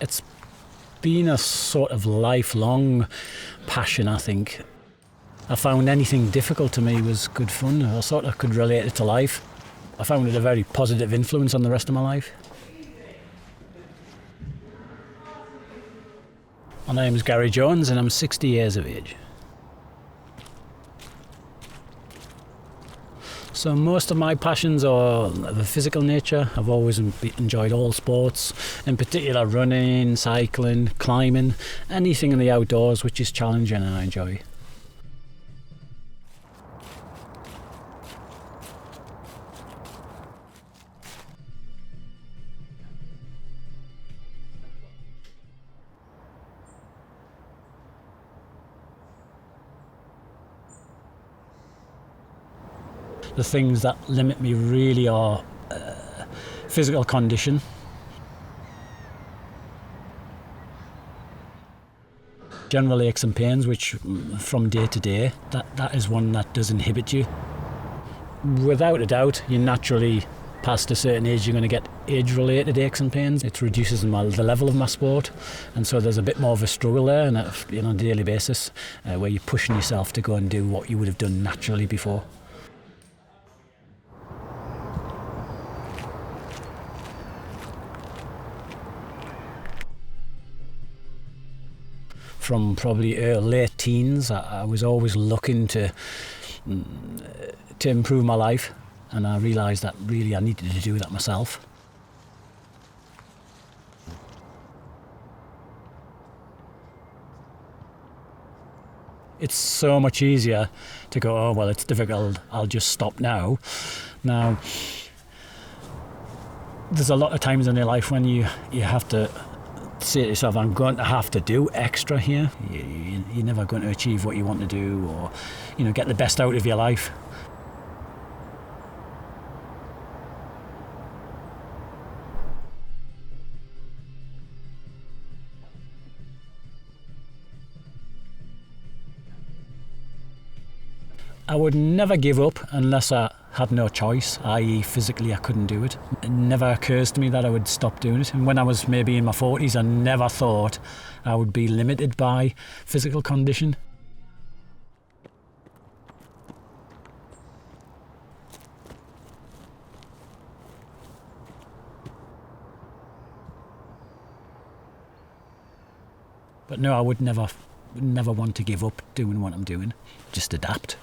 It's been a sort of lifelong passion, I think. I found anything difficult to me was good fun. I sort of could relate it to life. I found it a very positive influence on the rest of my life. My name is Gary Jones and I'm 60 years of age. So most of my passions are of a physical nature. I've always enjoyed all sports, in particular running, cycling, climbing, anything in the outdoors which is challenging and I enjoy. The things that limit me really are physical condition, general aches and pains, which from day to day, that is one that does inhibit you. Without a doubt, you naturally, past a certain age, you're going to get age-related aches and pains. It reduces the level of my sport, and so there's a bit more of a struggle there on a daily basis, where you're pushing yourself to go and do what you would have done naturally before. From probably late teens, I was always looking to improve my life, and I realised that really I needed to do that myself. It's so much easier to go, oh well, it's difficult, I'll just stop now. Now, there's a lot of times in your life when you have to say to yourself, I'm going to have to do extra here. You're never going to achieve what you want to do, or get the best out of your life. I would never give up unless I had no choice, i.e. physically I couldn't do it. It never occurs to me that I would stop doing it. And when I was maybe in my 40s, I never thought I would be limited by physical condition. But no, I would never want to give up doing what I'm doing. Just adapt.